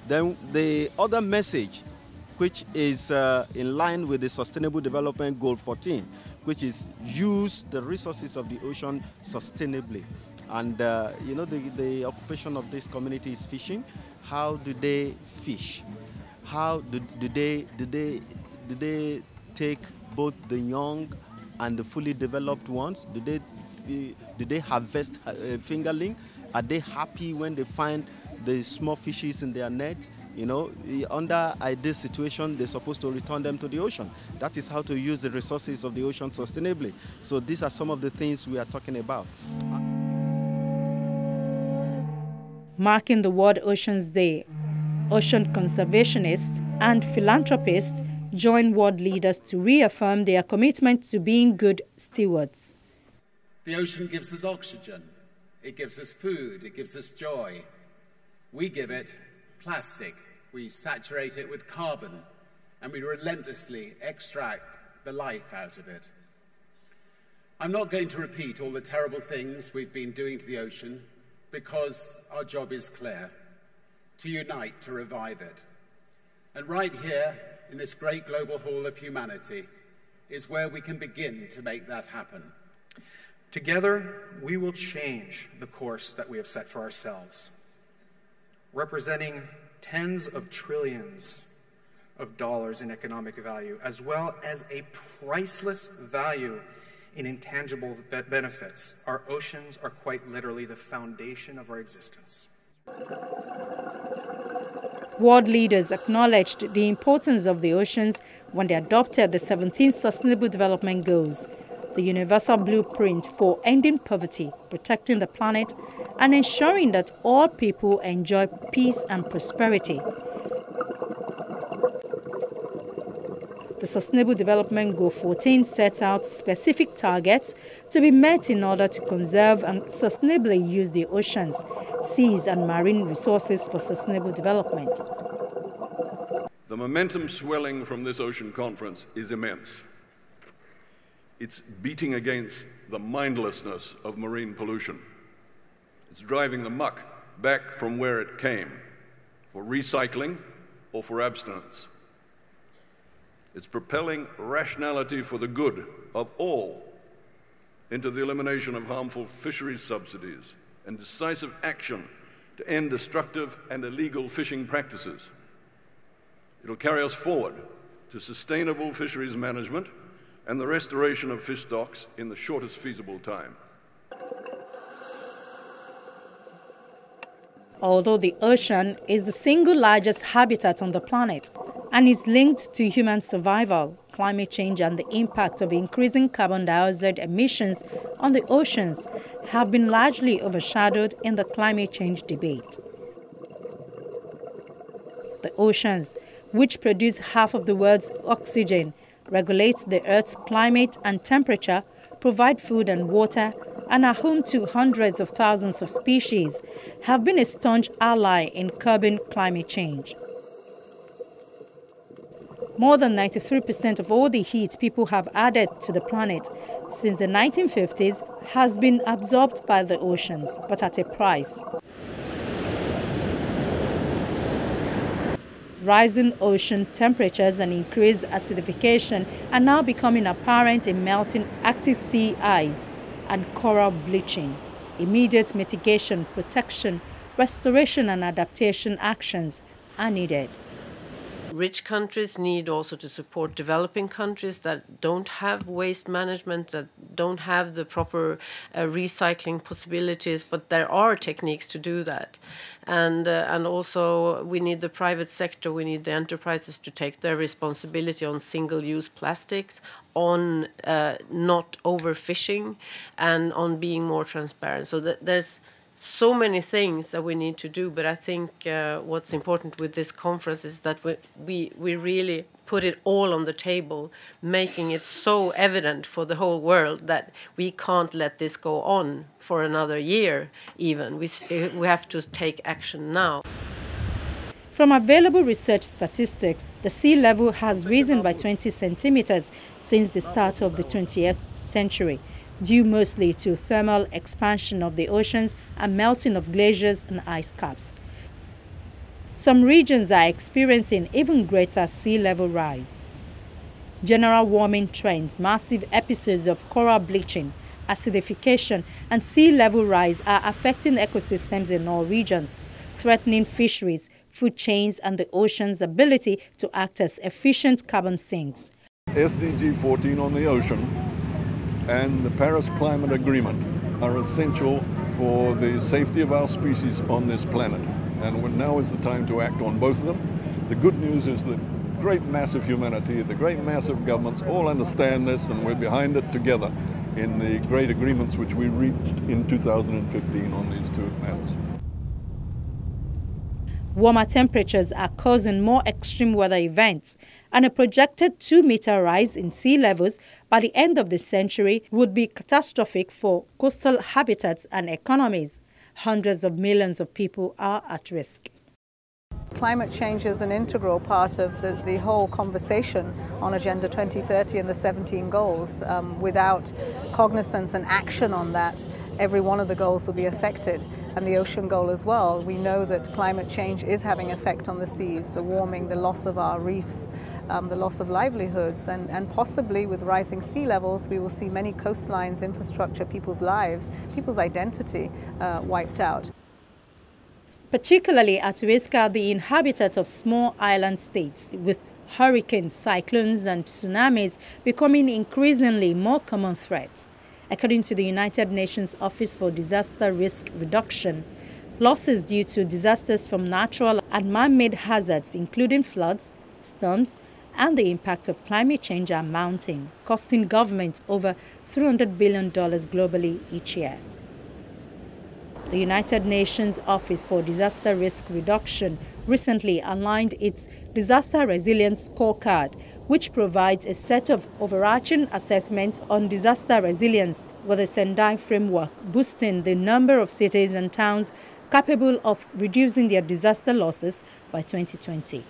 Then the other message, which is in line with the Sustainable Development Goal 14, which is use the resources of the ocean sustainably. And you know, the occupation of this community is fishing. How do they fish? How do they take both the young and the fully developed ones? Do they harvest fingerling? Are they happy when they find the small fishes in their net? You know, under ideal situation, they're supposed to return them to the ocean. That is how to use the resources of the ocean sustainably. So these are some of the things we are talking about. Marking the World Oceans Day, ocean conservationists and philanthropists join world leaders to reaffirm their commitment to being good stewards. The ocean gives us oxygen, it gives us food, it gives us joy. We give it plastic, we saturate it with carbon, and we relentlessly extract the life out of it. I'm not going to repeat all the terrible things we've been doing to the ocean, because our job is clear: to unite to revive it. And right here, in this great global hall of humanity, is where we can begin to make that happen. Together, we will change the course that we have set for ourselves, representing tens of trillions of dollars in economic value, as well as a priceless value in intangible benefits. Our oceans are quite literally the foundation of our existence. World leaders acknowledged the importance of the oceans when they adopted the 17 Sustainable Development Goals, the universal blueprint for ending poverty, protecting the planet, and ensuring that all people enjoy peace and prosperity. The Sustainable Development Goal 14 sets out specific targets to be met in order to conserve and sustainably use the oceans, seas and marine resources for sustainable development. The momentum swelling from this ocean conference is immense. It's beating against the mindlessness of marine pollution. It's driving the muck back from where it came, for recycling or for abstinence. It's propelling rationality for the good of all into the elimination of harmful fisheries subsidies and decisive action to end destructive and illegal fishing practices. It'll carry us forward to sustainable fisheries management and the restoration of fish stocks in the shortest feasible time. Although the ocean is the single largest habitat on the planet and is linked to human survival, climate change and the impact of increasing carbon dioxide emissions on the oceans have been largely overshadowed in the climate change debate. The oceans, which produce half of the world's oxygen, regulate the Earth's climate and temperature, provide food and water, and are home to hundreds of thousands of species, have been a staunch ally in curbing climate change. More than 93% of all the heat people have added to the planet since the 1950s has been absorbed by the oceans, but at a price. Rising ocean temperatures and increased acidification are now becoming apparent in melting Arctic sea ice and coral bleaching. Immediate mitigation, protection, restoration and adaptation actions are needed. Rich countries need also to support developing countries that don't have waste management, that don't have the proper recycling possibilities, but there are techniques to do that. And also we need the private sector, we need the enterprises to take their responsibility on single-use plastics, on not overfishing, and on being more transparent. So there's so many things that we need to do, but I think what's important with this conference is that we really put it all on the table, making it so evident for the whole world that we can't let this go on for another year even. We have to take action now. From available research statistics, the sea level has risen by 20 centimeters since the start of the 20th century, due mostly to thermal expansion of the oceans and melting of glaciers and ice caps. Some regions are experiencing even greater sea level rise. General warming trends, massive episodes of coral bleaching, acidification, and sea level rise are affecting ecosystems in all regions, threatening fisheries, food chains, and the ocean's ability to act as efficient carbon sinks. SDG 14 on the ocean and the Paris Climate Agreement are essential for the safety of our species on this planet. And now is the time to act on both of them. The good news is that great mass of humanity, the great mass of governments all understand this, and we're behind it together in the great agreements which we reached in 2015 on these two matters. Warmer temperatures are causing more extreme weather events, and a projected 2-meter rise in sea levels by the end of the century would be catastrophic for coastal habitats and economies. Hundreds of millions of people are at risk. Climate change is an integral part of the whole conversation on Agenda 2030 and the 17 goals. Without cognizance and action on that, every one of the goals will be affected, and the ocean goal as well. We know that climate change is having effect on the seas, the warming, the loss of our reefs, the loss of livelihoods, and possibly with rising sea levels we will see many coastlines, infrastructure, people's lives, people's identity wiped out. Particularly at risk are the inhabitants of small island states, with hurricanes, cyclones, and tsunamis becoming increasingly more common threats. According to the United Nations Office for Disaster Risk Reduction, losses due to disasters from natural and man-made hazards, including floods, storms, and the impact of climate change are mounting, costing governments over $300 billion globally each year. The United Nations Office for Disaster Risk Reduction recently aligned its Disaster Resilience Scorecard, which provides a set of overarching assessments on disaster resilience with a Sendai framework, boosting the number of cities and towns capable of reducing their disaster losses by 2020.